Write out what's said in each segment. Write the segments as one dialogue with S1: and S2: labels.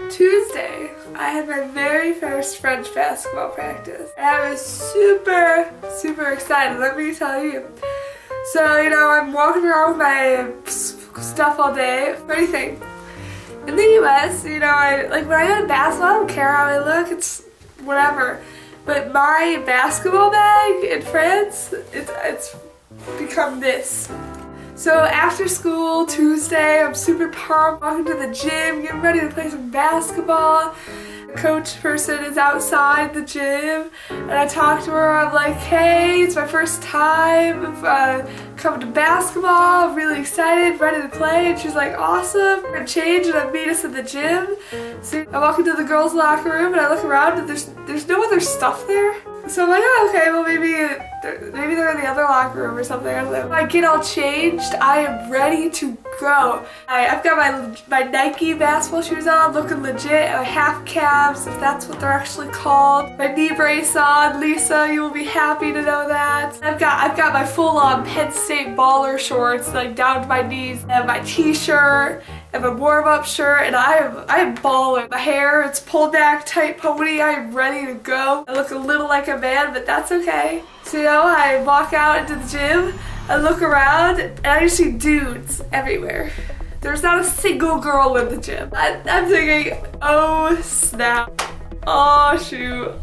S1: Tuesday, I had my very first French basketball practice. And I was super excited, let me tell you. So, I'm walking around with my stuff all day. Funny thing, in the US, when I go to basketball, I don't care how I look, it's whatever. But my basketball bag in France, it's become this. So after school, Tuesday, I'm super pumped, walking to the gym, getting ready to play some basketball. The coach person is outside the gym, and I talk to her, I'm like, hey, it's my first time coming to basketball, I'm really excited, ready to play, and she's like, awesome. I change and I meet us at the gym. So I walk into the girls' locker room and I look around and there's no other stuff there. So I'm like, oh, okay, well maybe they're in the other locker room or something. I don't know. I get all changed. I am ready to go. I've got my Nike basketball shoes on, looking legit. My half calves, if that's what they're actually called. My knee brace on. Lisa, you will be happy to know that. I've got my full-on Penn State baller shorts, like down to my knees. I have my t-shirt. I have a warm-up shirt, and I am balling. My hair, it's pulled back, tight pony. I am ready to go. I look a little like a man, but that's okay. So I walk out into the gym, I look around, and I just see dudes everywhere. There's not a single girl in the gym. I'm thinking, oh snap, oh shoot,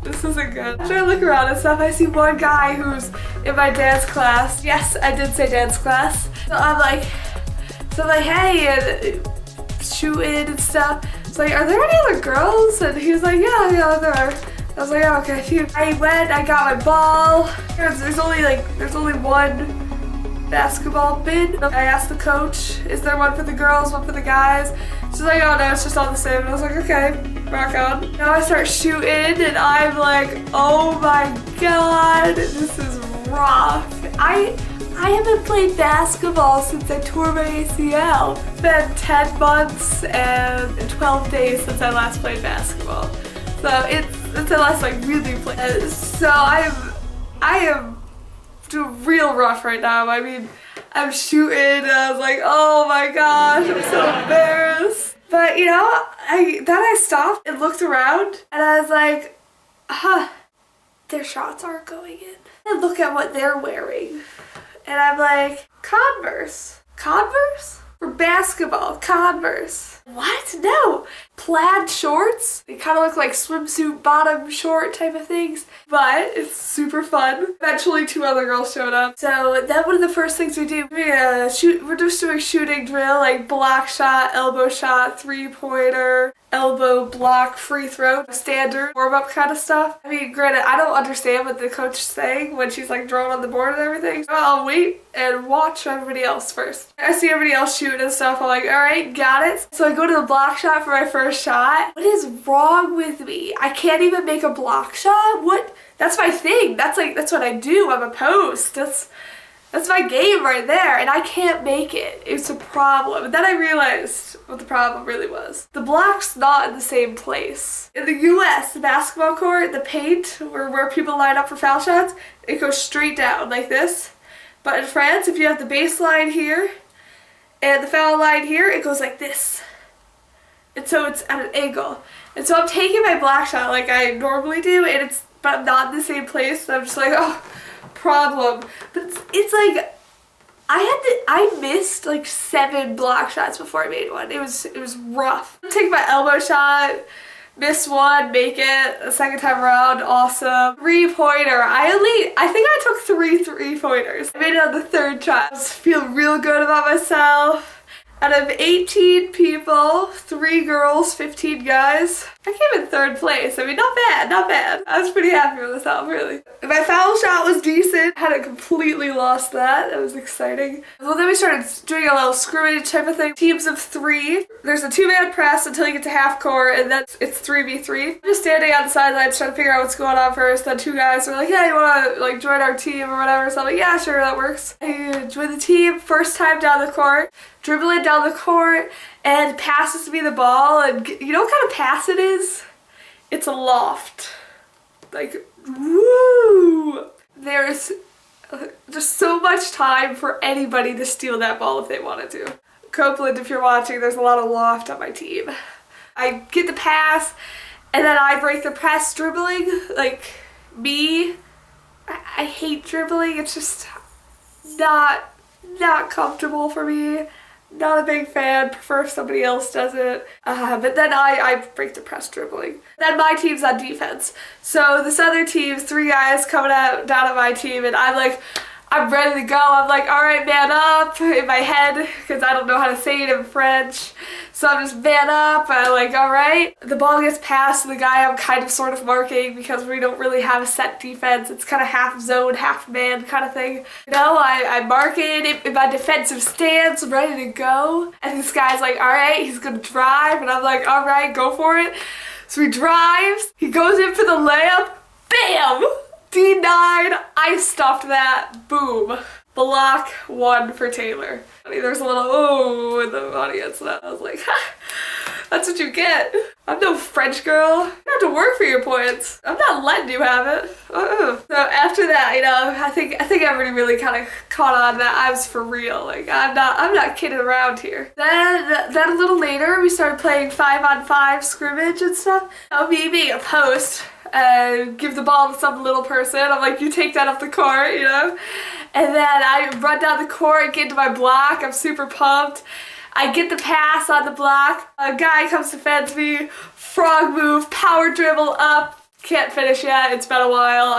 S1: this isn't good. After I look around and stuff, I see one guy who's in my dance class. Yes, I did say dance class. So I'm like, hey, and shooting and stuff. It's like, are there any other girls? And he was like, yeah, there are. I was like, oh, okay, phew. I went, I got my ball. There's only one basketball bin. I asked the coach, is there one for the girls, one for the guys? She's like, oh no, it's just all the same. And I was like, okay, rock on. Now I start shooting and I'm like, oh my god, this is rough. I haven't played basketball since I tore my ACL. It's been 10 months and 12 days since I last played basketball. So it's unless I really play. So I am doing real rough right now. I mean, I'm shooting and I was like, oh my gosh, I'm so embarrassed. But then I stopped and looked around and I was like, their shots aren't going in. And look at what they're wearing. And I'm like, Converse? Converse? For basketball, Converse. What? No. Plaid shorts. They kind of look like swimsuit bottom short type of things. But it's super fun. Eventually 2 other girls showed up. So then one of the first things we do, we're just doing shooting drill, like block shot, elbow shot, 3-pointer, elbow block, free throw, standard warm-up kind of stuff. I mean, granted, I don't understand what the coach is saying when she's like drawing on the board and everything. So I'll wait and watch everybody else first. I see everybody else shooting and stuff. I'm like, all right, got it. So I go to the block shot for my first shot. What is wrong with me? I can't even make a block shot? What? That's my thing. That's what I do. I'm a post. That's my game right there, and I can't make it. It's a problem. And then I realized what the problem really was. The block's not in the same place. In the US, the basketball court, the paint, where people line up for foul shots, it goes straight down like this. But in France, if you have the baseline here and the foul line here, it goes like this. And so it's at an angle. And so I'm taking my block shot like I normally do, but I'm not in the same place. And I'm just like, oh, problem. But it's like I missed like 7 block shots before I made one. It was rough. I'm taking my elbow shot, miss one, make it a second time around, awesome. 3-pointer. I think I took 3 3-pointers. I made it on the 3rd try. I was feeling real good about myself. Out of 18 people, 3 girls, 15 guys, I came in 3rd place. I mean, not bad, not bad. I was pretty happy with myself, really. My foul shot was decent. Hadn't completely lost that. That was exciting. Well, then we started doing a little scrimmage type of thing. Teams of 3. There's a 2-man press until you get to half court, and then it's 3v3. Just standing on the sidelines trying to figure out what's going on first. Then 2 guys were like, yeah, you want to join our team or whatever? So I'm like, yeah, sure, that works. I joined the team, first time down the court. Dribbling down the court and passes me the ball, and you know what kind of pass it is? It's a loft. Like, woo! There's just so much time for anybody to steal that ball if they wanted to. Copeland, if you're watching, there's a lot of loft on my team. I get the pass, and then I break the press dribbling. Like, me, I hate dribbling. It's just not comfortable for me. Not a big fan, prefer if somebody else does it. But then I break the press dribbling. Then my team's on defense. So this other team's 3 guys coming down at my team, and I'm ready to go. I'm like, all right, man up in my head, because I don't know how to say it in French. So I'm just man up. I'm like, all right. The ball gets passed to the guy I'm kind of sort of marking, because we don't really have a set defense. It's kind of half zone, half man kind of thing. You know, I mark it in my defensive stance, ready to go. And this guy's like, all right, he's going to drive. And I'm like, all right, go for it. So he drives. He goes in for the layup. Bam! D9, I stuffed that. Boom. Block 1 for Taylor. I mean, there's a little oh in the audience, and I was like, ha, that's what you get. I'm no French girl. You have to work for your points. I'm not letting you have it. So after that, you know, I think everybody really kind of caught on that I was for real. Like, I'm not kidding around here. Then a little later, we started playing 5-on-5 scrimmage and stuff. Me being a post. Give the ball to some little person. I'm like, you take that off the court, you know? And then I run down the court, get into my block. I'm super pumped. I get the pass on the block. A guy comes to defend me. Frog move, power dribble up. Can't finish yet. It's been a while.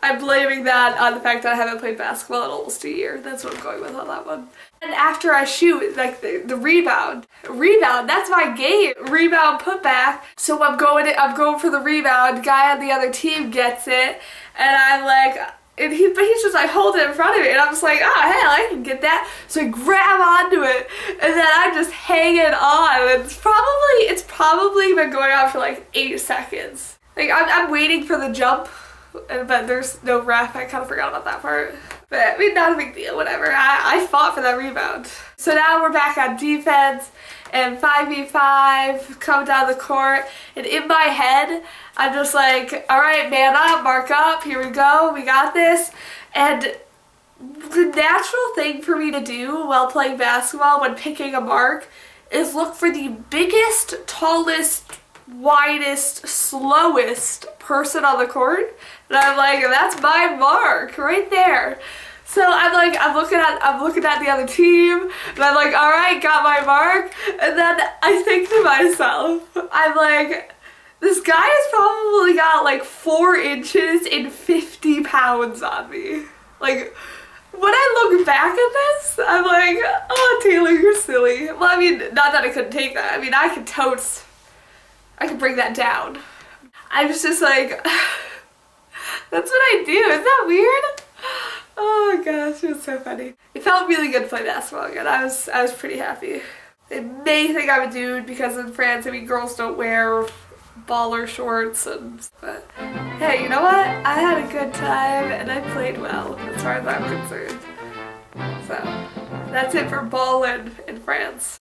S1: I'm blaming that on the fact that I haven't played basketball in almost a year. That's what I'm going with on that one. And after I shoot, like the rebound, that's my game. Rebound putback. So I'm going for the rebound. Guy on the other team gets it, and I'm like, but he's just like hold it in front of me, and I'm just like, oh hell, I can get that. So I grab onto it, and then I'm just hanging on. It's probably been going on for like 8 seconds. Like I'm waiting for the jump, but there's no ref. I kind of forgot about that part. But I mean, not a big deal, whatever. I fought for that rebound. So now we're back on defense, and 5v5, come down the court, and in my head, I'm just like, all right, man up, mark up, here we go, we got this. And the natural thing for me to do while playing basketball, when picking a mark, is look for the biggest, tallest, widest, slowest person on the court. And I'm like, that's my mark right there. So I'm looking at the other team, and I'm like, all right, got my mark. And then I think to myself, I'm like, this guy has probably got like 4 inches and 50 pounds on me. Like, when I look back at this, I'm like, oh, Taylor, you're silly. Well, I mean, not that I couldn't take that. I mean, I could bring that down. I was just like, that's what I do. Isn't that weird? Oh gosh, it was so funny. It felt really good to play basketball again. I was pretty happy. They may think I'm a dude because in France, I mean, girls don't wear baller shorts, but hey, you know what? I had a good time and I played well as far as I'm concerned. So that's it for Ballin in France.